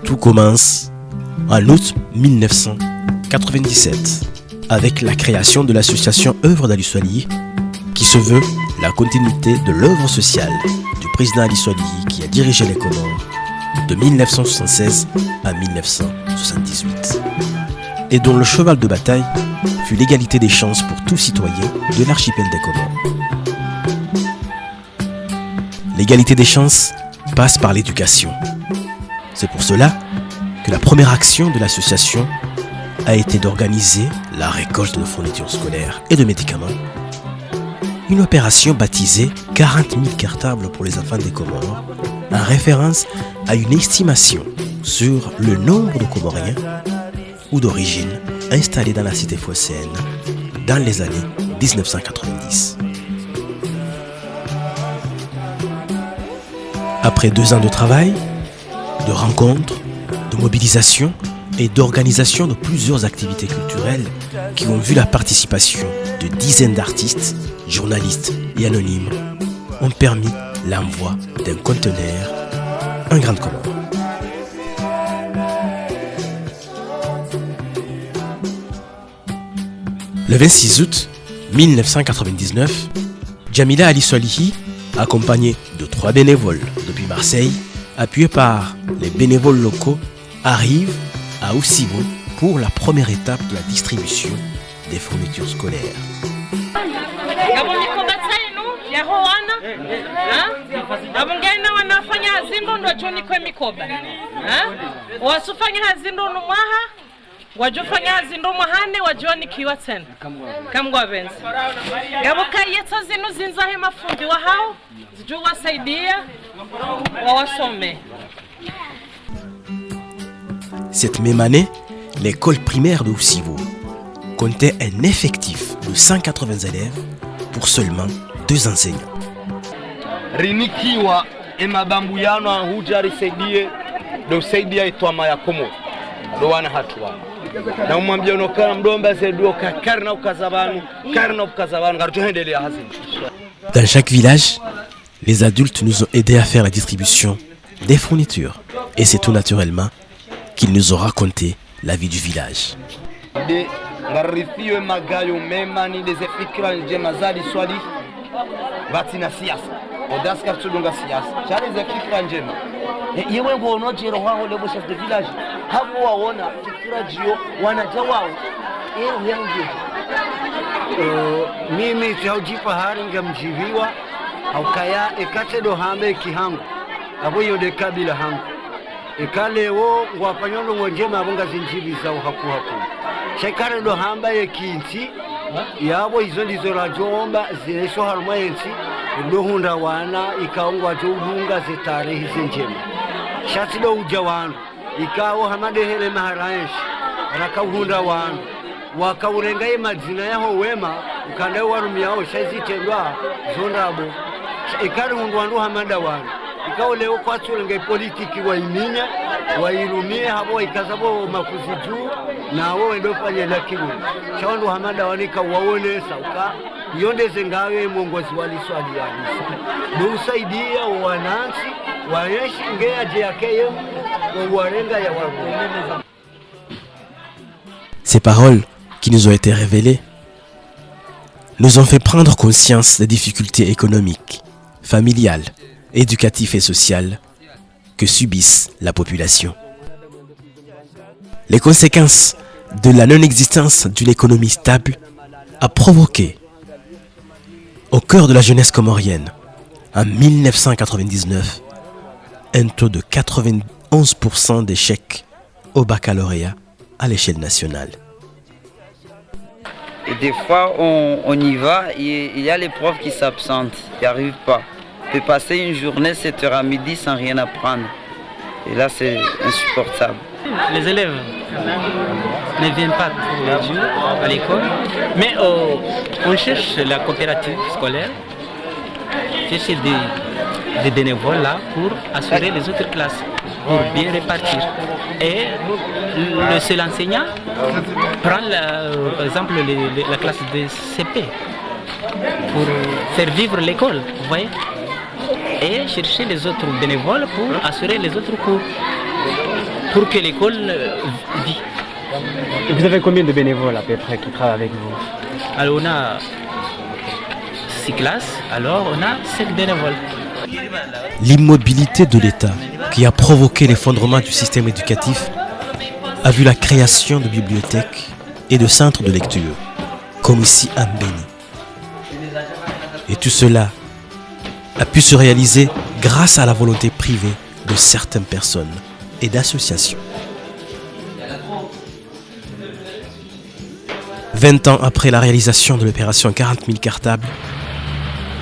Tout commence en août 1997 avec la création de l'association Œuvre d'Ali Swalihi qui se veut la continuité de l'œuvre sociale du président Ali Swalihi qui a dirigé les Comores de 1976 à 1978 et dont le cheval de bataille fut l'égalité des chances pour tout citoyen de l'archipel des Comores. L'égalité des chances passe par l'éducation. C'est pour cela que la première action de l'association a été d'organiser la récolte de fournitures scolaires et de médicaments. Une opération baptisée 40 000 cartables pour les enfants des Comores, en référence à une estimation sur le nombre de Comoriens ou d'origine installés dans la cité phocéenne dans les années 1990. Après 2 ans de travail, de rencontres, de mobilisation et d'organisation de plusieurs activités culturelles qui ont vu la participation de dizaines d'artistes, journalistes et anonymes, ont permis l'envoi d'un conteneur en Grande Comore. Le 26 août 1999, Jamila Ali Swalihi, accompagnée de 3 bénévoles depuis Marseille, appuyés par les bénévoles locaux, arrive à Oussibo pour la première étape de la distribution des fournitures scolaires. wajufanya zindo muhane wajoni kiwa tena kamgwa benzi gabuka yetso zinu zinzahe mafundi wa hao ziju wasaidia wawasome. Cette même année, l'école primaire de Oussivo comptait un effectif de 180 élèves pour seulement 2 enseignants. Rinikiwa emabambuyano ahuja risaidie do saidia itwama ya Komoro do wana hatua na umwambia unokana mdomba zedu karna ukazabanu garuhendelea hazini. Dans chaque village, les adultes nous ont aidés à faire la distribution des fournitures et c'est tout naturellement qu'ils nous ont raconté la vie du village. De ngarithiwe magayo mema ni des fikra njema za Ali Swalihi batina siasa odaska tudunga siasa chale za fikra njema yewe ngo onojero hao lebo chef de village hapo waona fikra jio wanajawao yangu mimi taujipa haringa mjiviwa aukaya ekate do hambe kihangu abo yode kabila hangu ekalewo ngwapanyondo ngojema abonga zinjibi za haku shekare do hamba yekinti yabo izo ndizo rajomba zinesho haruma yensi ndohunda wana ikaongwa jodunga zitare hizenjema shati do ujawano ikawo hamade hele maharaesh rakahunda wana wakaurenga imadzina yaho wema ukandayo warumiao shazitelwa zondabo ikari hundwandu hamada wana ikawo leo kwatsulenga politiki waiminya wairumie habo ikazabo makuziju nawo wendo fanya lakibu shawandu hamada wanika waonesa uka yondeze ngawe mwongozi wali Swalihi do usaidia wananchi wayeshi ngea je yake warenga ya waru. Ces paroles qui nous ont été révélées nous ont fait prendre conscience des difficultés économiques, familiales, éducatives et sociales que subissent la population. Les conséquences de la non-existence d'une économie stable a provoqué au cœur de la jeunesse comorienne, en 1999, un taux de 91% d'échecs au baccalauréat à l'échelle nationale. Et des fois, on y va, il y a les profs qui s'absentent, qui n'arrivent pas. On peut passer une journée, 7h à midi, sans rien apprendre. Et là, c'est insupportable. Les élèves ne viennent pas tous les jours à l'école, mais on cherche la coopérative scolaire, cherche des bénévoles là pour assurer les autres classes, pour bien répartir. Et le seul enseignant prend par exemple la classe de CP pour faire vivre l'école, vous voyez. et chercher les autres bénévoles pour assurer les autres cours, pour que l'école vit. Et vous avez combien de bénévoles à peu près qui travaillent avec vous? Alors on a 6 classes, alors on a 5 bénévoles. L'immobilité de l'État qui a provoqué l'effondrement du système éducatif a vu la création de bibliothèques et de centres de lecture, comme ici à Mbéni. Et tout cela a pu se réaliser grâce à la volonté privée de certaines personnes et d'associations. 20 ans après la réalisation de l'opération 40 000 cartables,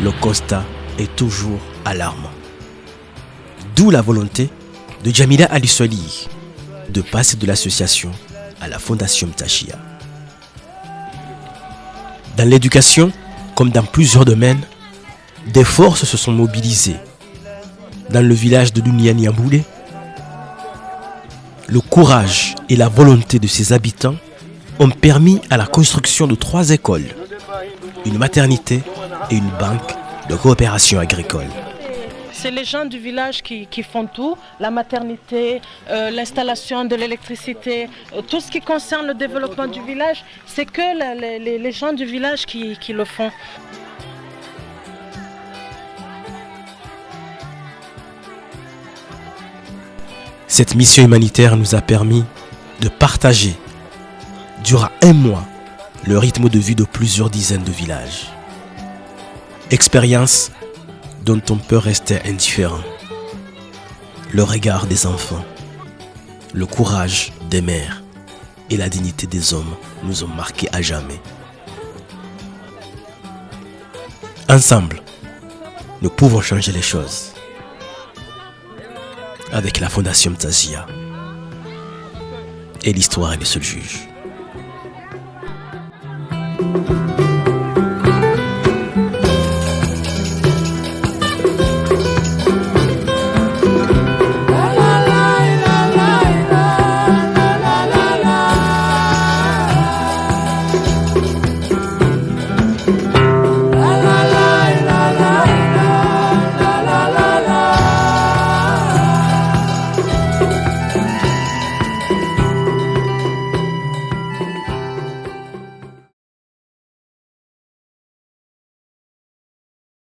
le constat est toujours alarmant. D'où la volonté de Djamila Aliswali de passer de l'association à la Fondation Mtachia. Dans l'éducation, comme dans plusieurs domaines, des forces se sont mobilisées. Dans le village de Douniani-Amboulé, le courage et la volonté de ses habitants ont permis à la construction de 3 écoles, une maternité et une banque de coopération agricole. C'est les gens du village qui font tout, la maternité, l'installation de l'électricité, tout ce qui concerne le développement du village, c'est que les gens du village qui le font. Cette mission humanitaire nous a permis de partager, durant 1 mois, le rythme de vie de plusieurs dizaines de villages. Expérience dont on peut rester indifférent. Le regard des enfants, le courage des mères et la dignité des hommes nous ont marqués à jamais. Ensemble, nous pouvons changer les choses. Avec la Fondation Mtachia. Et l'histoire est le seul juge.